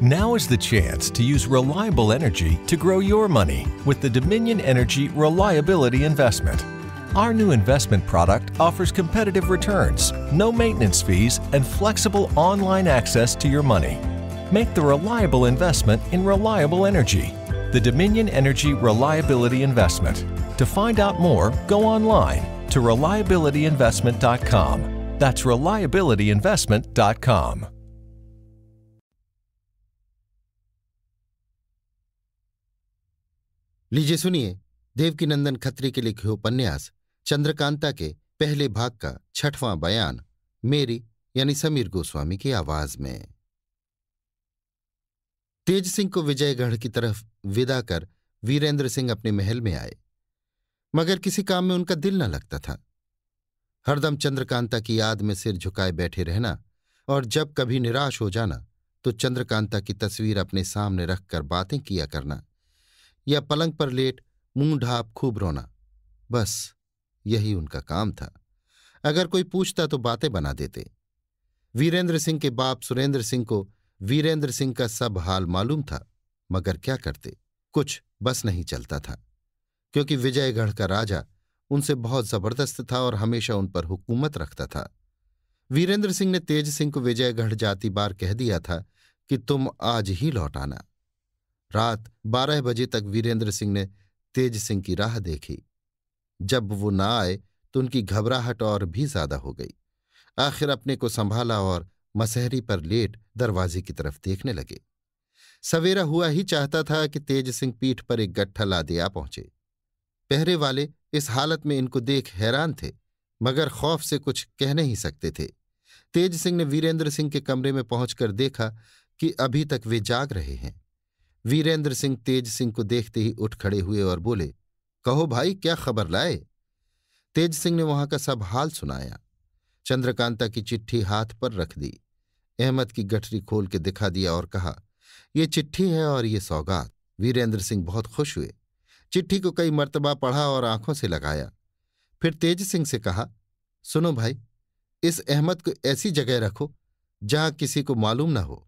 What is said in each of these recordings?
Now is the chance to use reliable energy to grow your money with the Dominion Energy Reliability Investment. Our new investment product offers competitive returns, no maintenance fees, and flexible online access to your money. Make the reliable investment in reliable energy. The Dominion Energy Reliability Investment. To find out more, go online to reliabilityinvestment.com. That's reliabilityinvestment.com. लीजिए सुनिए देवकीनंदन खत्री के लिखे उपन्यास चंद्रकांता के पहले भाग का 6वां बयान मेरी यानी समीर गोस्वामी की आवाज में। तेज सिंह को विजयगढ़ की तरफ विदा कर वीरेंद्र सिंह अपने महल में आए, मगर किसी काम में उनका दिल न लगता था। हरदम चंद्रकांता की याद में सिर झुकाए बैठे रहना और जब कभी निराश हो जाना तो चंद्रकांता की तस्वीर अपने सामने रखकर बातें किया करना या पलंग पर लेट मुंह ढांप खूब रोना, बस यही उनका काम था। अगर कोई पूछता तो बातें बना देते। वीरेंद्र सिंह के बाप सुरेंद्र सिंह को वीरेंद्र सिंह का सब हाल मालूम था, मगर क्या करते, कुछ बस नहीं चलता था, क्योंकि विजयगढ़ का राजा उनसे बहुत जबरदस्त था और हमेशा उन पर हुकूमत रखता था। वीरेंद्र सिंह ने तेज सिंह को विजयगढ़ जाती बार कह दिया था कि तुम आज ही लौट आना। रात 12 बजे तक वीरेंद्र सिंह ने तेज सिंह की राह देखी। जब वो ना आए तो उनकी घबराहट और भी ज्यादा हो गई। आखिर अपने को संभाला और मसहरी पर लेट दरवाजे की तरफ देखने लगे। सवेरा हुआ ही चाहता था कि तेज सिंह पीठ पर एक गट्ठा लादे आ पहुंचे। पहरे वाले इस हालत में इनको देख हैरान थे, मगर खौफ से कुछ कह नहीं सकते थे। तेज सिंह ने वीरेंद्र सिंह के कमरे में पहुंचकर देखा कि अभी तक वे जाग रहे हैं। वीरेंद्र सिंह तेज सिंह को देखते ही उठ खड़े हुए और बोले, कहो भाई, क्या खबर लाए? तेज सिंह ने वहां का सब हाल सुनाया। चंद्रकांता की चिट्ठी हाथ पर रख दी, अहमद की गठरी खोल के दिखा दिया और कहा, ये चिट्ठी है और ये सौगात। वीरेंद्र सिंह बहुत खुश हुए। चिट्ठी को कई मर्तबा पढ़ा और आंखों से लगाया। फिर तेज सिंह से कहा, सुनो भाई, इस अहमद को ऐसी जगह रखो जहां किसी को मालूम न हो।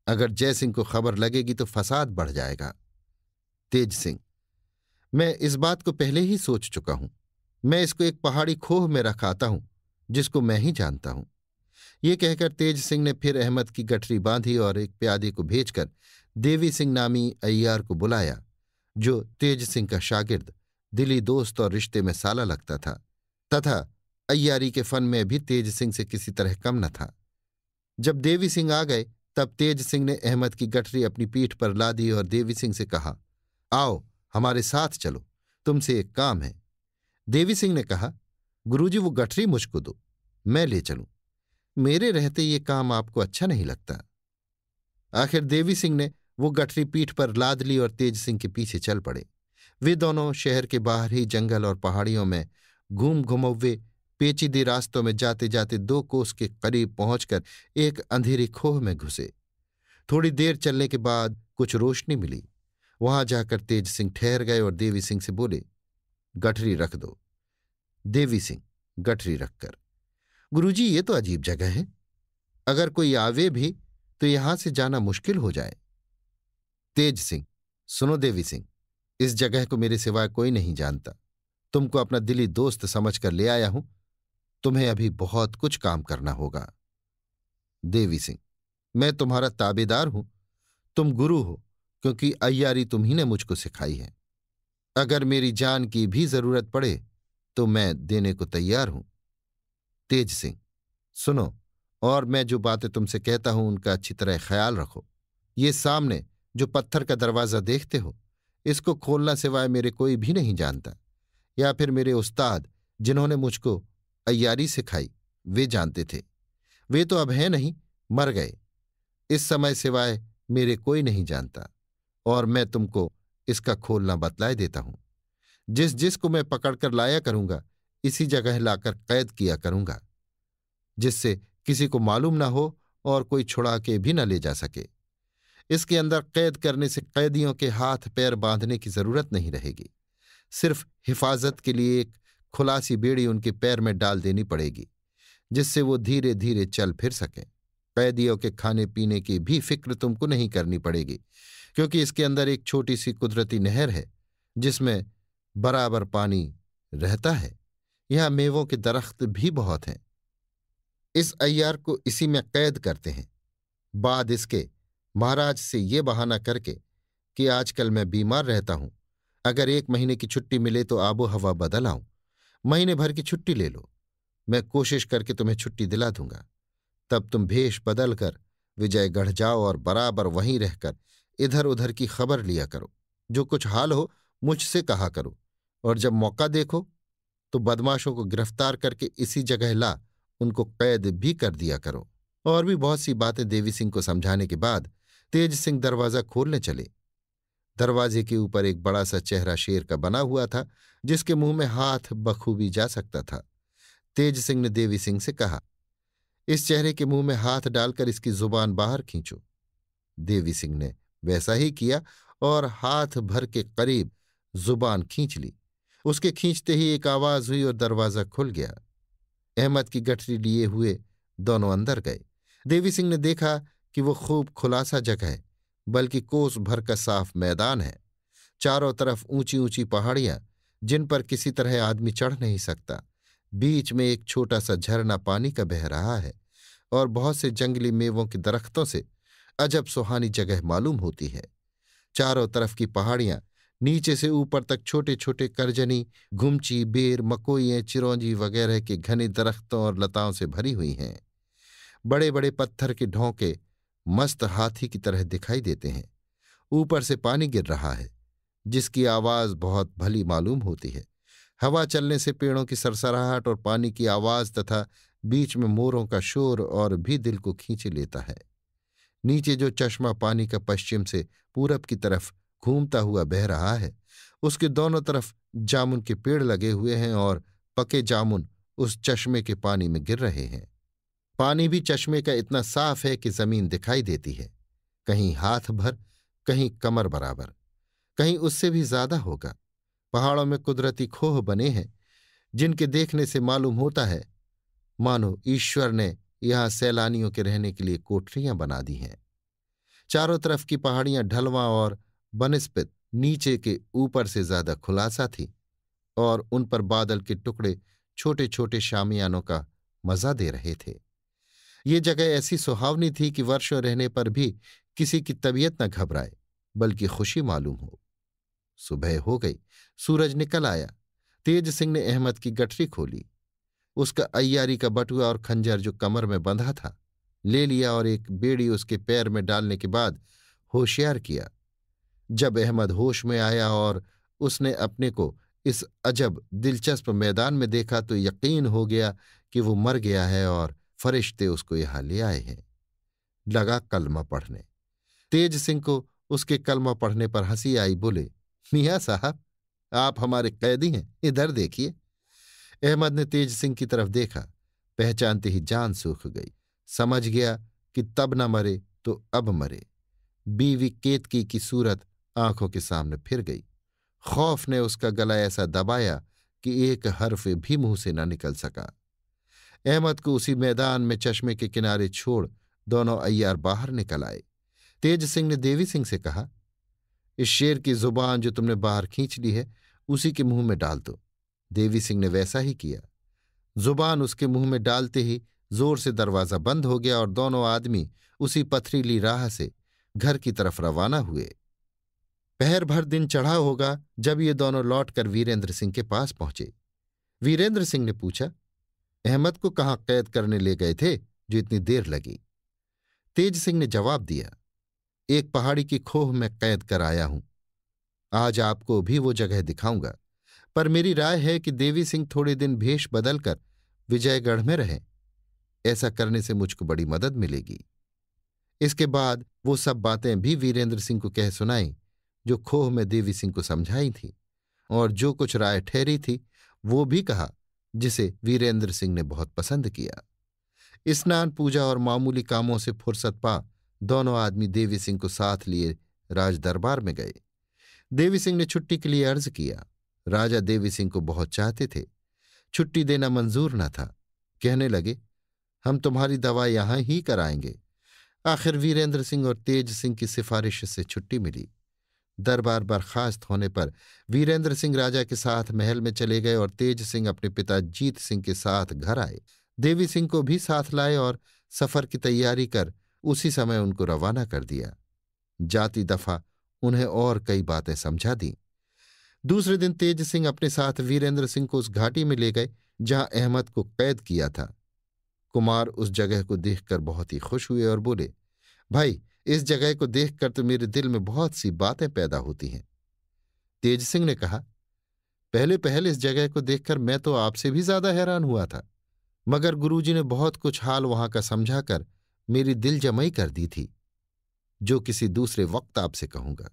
अगर जय सिंह को खबर लगेगी तो फसाद बढ़ जाएगा। तेज सिंह, मैं इस बात को पहले ही सोच चुका हूं। मैं इसको एक पहाड़ी खोह में रखाता हूं जिसको मैं ही जानता हूं। ये कहकर तेज सिंह ने फिर अहमद की गठरी बांधी और एक प्यादे को भेजकर देवी सिंह नामी अय्यार को बुलाया, जो तेज सिंह का शागिर्द, दिली दोस्त और रिश्ते में साला लगता था, तथा अय्यारी के फन में भी तेज सिंह से किसी तरह कम न था। जब देवी सिंह आ गए तब तेज सिंह ने अहमद की गठरी अपनी पीठ पर ला दी और देवी सिंह से कहा, आओ हमारे साथ चलो, तुमसे एक काम है। देवी सिंह ने कहा, गुरुजी वो गठरी मुझको दो, मैं ले चलूं। मेरे रहते ये काम आपको अच्छा नहीं लगता। आखिर देवी सिंह ने वो गठरी पीठ पर लाद ली और तेज सिंह के पीछे चल पड़े। वे दोनों शहर के बाहर ही जंगल और पहाड़ियों में घूम घुमौवे पेचीदे रास्तों में जाते जाते 2 कोस के करीब पहुंचकर एक अंधेरी खोह में घुसे। थोड़ी देर चलने के बाद कुछ रोशनी मिली। वहां जाकर तेज सिंह ठहर गए और देवी सिंह से बोले, गठरी रख दो। देवी सिंह गठरी रखकर, गुरुजी ये तो अजीब जगह है, अगर कोई आवे भी तो यहां से जाना मुश्किल हो जाए। तेज सिंह, सुनो देवी सिंह, इस जगह को मेरे सिवाय कोई नहीं जानता। तुमको अपना दिली दोस्त समझकर ले आया हूं। तुम्हें अभी बहुत कुछ काम करना होगा। देवी सिंह, मैं तुम्हारा ताबेदार हूं, तुम गुरु हो, क्योंकि अय्यारी तुम्ही ने मुझको सिखाई है। अगर मेरी जान की भी जरूरत पड़े तो मैं देने को तैयार हूं। तेज सिंह, सुनो, और मैं जो बातें तुमसे कहता हूं उनका अच्छी तरह ख्याल रखो। ये सामने जो पत्थर का दरवाजा देखते हो, इसको खोलना सिवाय मेरे कोई भी नहीं जानता, या फिर मेरे उस्ताद जिन्होंने मुझको अय्यारी सिखाई वे जानते थे। वे तो अब हैं नहीं, मर गए। इस समय सिवाय मेरे कोई नहीं जानता, और मैं तुमको इसका खोलना बतलाए देता हूं। जिस जिसको मैं पकड़कर लाया करूंगा इसी जगह लाकर कैद किया करूंगा, जिससे किसी को मालूम ना हो और कोई छुड़ा के भी न ले जा सके। इसके अंदर कैद करने से कैदियों के हाथ पैर बांधने की जरूरत नहीं रहेगी। सिर्फ हिफाजत के लिए एक खुलासी बेड़ी उनके पैर में डाल देनी पड़ेगी, जिससे वो धीरे धीरे चल फिर सकें। कैदियों के खाने पीने की भी फिक्र तुमको नहीं करनी पड़ेगी, क्योंकि इसके अंदर एक छोटी सी कुदरती नहर है जिसमें बराबर पानी रहता है। यहां मेवों के दरख्त भी बहुत हैं। इस अय्यार को इसी में कैद करते हैं। बाद इसके महाराज से ये बहाना करके कि आजकल मैं बीमार रहता हूं, अगर 1 महीने की छुट्टी मिले तो आबो हवा बदल आऊं। महीने भर की छुट्टी ले लो, मैं कोशिश करके तुम्हें छुट्टी दिला दूंगा। तब तुम भेष बदल कर विजयगढ़ जाओ और बराबर वहीं रहकर इधर उधर की खबर लिया करो। जो कुछ हाल हो मुझसे कहा करो, और जब मौका देखो तो बदमाशों को गिरफ्तार करके इसी जगह ला उनको कैद भी कर दिया करो। और भी बहुत सी बातें देवी सिंह को समझाने के बाद तेज सिंह दरवाजा खोलने चले। दरवाजे के ऊपर एक बड़ा सा चेहरा शेर का बना हुआ था, जिसके मुंह में हाथ बखूबी जा सकता था। तेज सिंह ने देवी सिंह से कहा, इस चेहरे के मुंह में हाथ डालकर इसकी जुबान बाहर खींचो। देवी सिंह ने वैसा ही किया और हाथ भर के करीब जुबान खींच ली। उसके खींचते ही एक आवाज हुई और दरवाजा खुल गया। अहमद की गठरी लिए हुए दोनों अंदर गए। देवी सिंह ने देखा कि वो खूब खुलासा जगह है, बल्कि कोस भर का साफ मैदान है। चारों तरफ ऊंची ऊंची पहाड़ियां जिन पर किसी तरह आदमी चढ़ नहीं सकता। बीच में एक छोटा सा झरना पानी का बह रहा है और बहुत से जंगली मेवों के दरख्तों से अजब सुहानी जगह मालूम होती है। चारों तरफ की पहाड़ियां नीचे से ऊपर तक छोटे छोटे करजनी, घुमची, बेर, मकोइयां, चिरौंजी वगैरह के घने दरख्तों और लताओं से भरी हुई हैं। बड़े बड़े पत्थर के ढोंके मस्त हाथी की तरह दिखाई देते हैं। ऊपर से पानी गिर रहा है, जिसकी आवाज बहुत भली मालूम होती है। हवा चलने से पेड़ों की सरसराहट और पानी की आवाज तथा बीच में मोरों का शोर और भी दिल को खींचे लेता है। नीचे जो चश्मा पानी का पश्चिम से पूरब की तरफ घूमता हुआ बह रहा है, उसके दोनों तरफ जामुन के पेड़ लगे हुए हैं और पके जामुन उस चश्मे के पानी में गिर रहे हैं। पानी भी चश्मे का इतना साफ है कि जमीन दिखाई देती है, कहीं हाथ भर, कहीं कमर बराबर, कहीं उससे भी ज्यादा होगा। पहाड़ों में कुदरती खोह बने हैं, जिनके देखने से मालूम होता है मानो ईश्वर ने यहां सैलानियों के रहने के लिए कोठरियां बना दी हैं। चारों तरफ की पहाड़ियां ढलवां और बनिस्पत नीचे के ऊपर से ज्यादा खुलासा थी और उन पर बादल के टुकड़े छोटे छोटे शामियानों का मजा दे रहे थे। ये जगह ऐसी सुहावनी थी कि वर्षों रहने पर भी किसी की तबीयत न घबराए, बल्कि खुशी मालूम हो। सुबह हो गई, सूरज निकल आया। तेज सिंह ने अहमद की गठरी खोली। उसका अय्यारी का बटुआ और खंजर जो कमर में बंधा था ले लिया और एक बेड़ी उसके पैर में डालने के बाद होशियार किया। जब अहमद होश में आया और उसने अपने को इस अजब दिलचस्प मैदान में देखा तो यकीन हो गया कि वो मर गया है और फरिश्ते उसको यहां ले आए हैं। लगा कलमा पढ़ने। तेज सिंह को उसके कलमा पढ़ने पर हंसी आई। बोले, मियाँ साहब, आप हमारे कैदी हैं, इधर देखिए। अहमद ने तेज सिंह की तरफ देखा, पहचानते ही जान सूख गई। समझ गया कि तब न मरे तो अब मरे। बीवी केतकी की सूरत आंखों के सामने फिर गई। खौफ ने उसका गला ऐसा दबाया कि एक हर्फ भी मुंह से न निकल सका। अहमद को उसी मैदान में चश्मे के किनारे छोड़ दोनों अय्यार बाहर निकल आए। तेज सिंह ने देवी सिंह से कहा, इस शेर की जुबान जो तुमने बाहर खींच ली है उसी के मुंह में डाल दो। देवी सिंह ने वैसा ही किया। जुबान उसके मुंह में डालते ही जोर से दरवाजा बंद हो गया और दोनों आदमी उसी पथरीली राह से घर की तरफ रवाना हुए। पहर भर दिन चढ़ा होगा जब ये दोनों लौटकर वीरेंद्र सिंह के पास पहुंचे। वीरेंद्र सिंह ने पूछा, अहमद को कहाँ कैद करने ले गए थे जो इतनी देर लगी? तेज सिंह ने जवाब दिया, एक पहाड़ी की खोह में कैद कर आया हूं। आज आपको भी वो जगह दिखाऊंगा, पर मेरी राय है कि देवी सिंह थोड़े दिन भेष बदलकर विजयगढ़ में रहें। ऐसा करने से मुझको बड़ी मदद मिलेगी। इसके बाद वो सब बातें भी वीरेंद्र सिंह को कह सुनाई जो खोह में देवी सिंह को समझाई थी, और जो कुछ राय ठहरी थी वो भी कहा, जिसे वीरेंद्र सिंह ने बहुत पसंद किया। स्नान, पूजा और मामूली कामों से फुर्सत पा दोनों आदमी देवी सिंह को साथ लिए राज दरबार में गए। देवी सिंह ने छुट्टी के लिए अर्ज किया। राजा देवी सिंह को बहुत चाहते थे, छुट्टी देना मंजूर न था। कहने लगे, हम तुम्हारी दवा यहां ही कराएंगे। आखिर वीरेंद्र सिंह और तेज सिंह की सिफारिश से छुट्टी मिली। दरबार बर्खास्त होने पर वीरेंद्र सिंह राजा के साथ महल में चले गए और तेज सिंह अपने पिता जीत सिंह के साथ घर आए। देवी सिंह को भी साथ लाए और सफर की तैयारी कर उसी समय उनको रवाना कर दिया। जाती दफा उन्हें और कई बातें समझा दी। दूसरे दिन तेज सिंह अपने साथ वीरेंद्र सिंह को उस घाटी में ले गए जहां अहमद को कैद किया था। कुमार उस जगह को देखकर बहुत ही खुश हुए और बोले, भाई, इस जगह को देखकर तो मेरे दिल में बहुत सी बातें पैदा होती हैं। तेज सिंह ने कहा, पहले पहले इस जगह को देखकर मैं तो आपसे भी ज्यादा हैरान हुआ था, मगर गुरुजी ने बहुत कुछ हाल वहां का समझाकर मेरी दिल जमई कर दी थी, जो किसी दूसरे वक्त आपसे कहूंगा।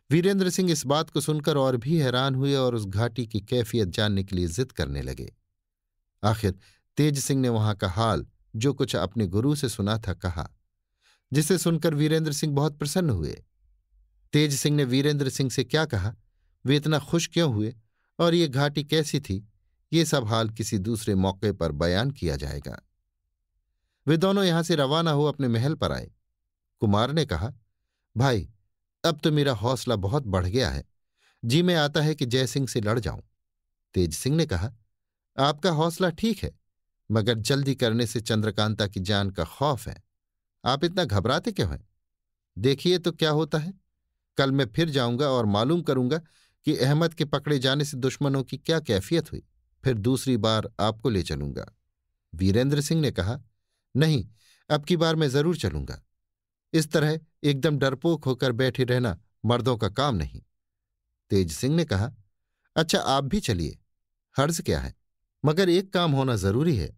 वीरेंद्र सिंह इस बात को सुनकर और भी हैरान हुए और उस घाटी की कैफियत जानने के लिए जिद करने लगे। आखिर तेज सिंह ने वहां का हाल जो कुछ अपने गुरु से सुना था कहा, जिसे सुनकर वीरेंद्र सिंह बहुत प्रसन्न हुए। तेज सिंह ने वीरेंद्र सिंह से क्या कहा, वे इतना खुश क्यों हुए और ये घाटी कैसी थी, ये सब हाल किसी दूसरे मौके पर बयान किया जाएगा। वे दोनों यहां से रवाना हो अपने महल पर आए। कुमार ने कहा, भाई, अब तो मेरा हौसला बहुत बढ़ गया है, जी में आता है कि जयसिंह से लड़ जाऊं। तेज सिंह ने कहा, आपका हौसला ठीक है, मगर जल्दी करने से चंद्रकांता की जान का खौफ है। आप इतना घबराते क्यों हैं? देखिए तो क्या होता है। कल मैं फिर जाऊंगा और मालूम करूंगा कि अहमद के पकड़े जाने से दुश्मनों की क्या कैफियत हुई, फिर दूसरी बार आपको ले चलूंगा। वीरेंद्र सिंह ने कहा, नहीं, अब की बार मैं जरूर चलूंगा। इस तरह एकदम डरपोक होकर बैठे रहना मर्दों का काम नहीं। तेज सिंह ने कहा, अच्छा, आप भी चलिए, हर्ज क्या है, मगर एक काम होना जरूरी है,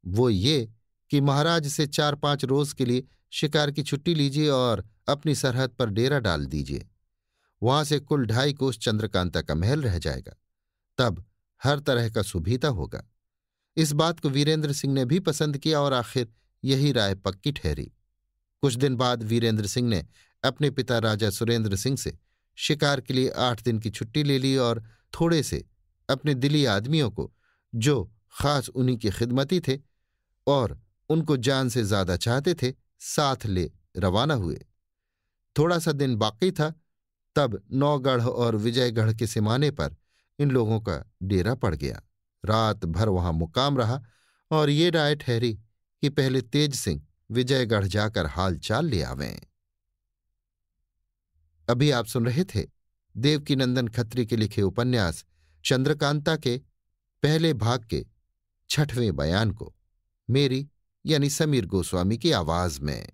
वो ये कि महाराज से 4-5 रोज के लिए शिकार की छुट्टी लीजिए और अपनी सरहद पर डेरा डाल दीजिए। वहां से कुल 2.5 कोस चंद्रकांता का महल रह जाएगा, तब हर तरह का सुविधा होगा। इस बात को वीरेंद्र सिंह ने भी पसंद किया और आखिर यही राय पक्की ठहरी। कुछ दिन बाद वीरेंद्र सिंह ने अपने पिता राजा सुरेंद्र सिंह से शिकार के लिए 8 दिन की छुट्टी ले ली और थोड़े से अपने दिली आदमियों को, जो खास उन्हीं के खिदमती थे और उनको जान से ज्यादा चाहते थे, साथ ले रवाना हुए। थोड़ा सा दिन बाकी था, तब नौगढ़ और विजयगढ़ के सिमाने पर इन लोगों का डेरा पड़ गया। रात भर वहां मुकाम रहा और ये राय ठहरी कि पहले तेज सिंह विजयगढ़ जाकर हाल चाल ले आवें। अभी आप सुन रहे थे देवकीनंदन खत्री के लिखे उपन्यास चंद्रकांता के पहले भाग के 6वें बयान को, मेरी यानी समीर गोस्वामी की आवाज में।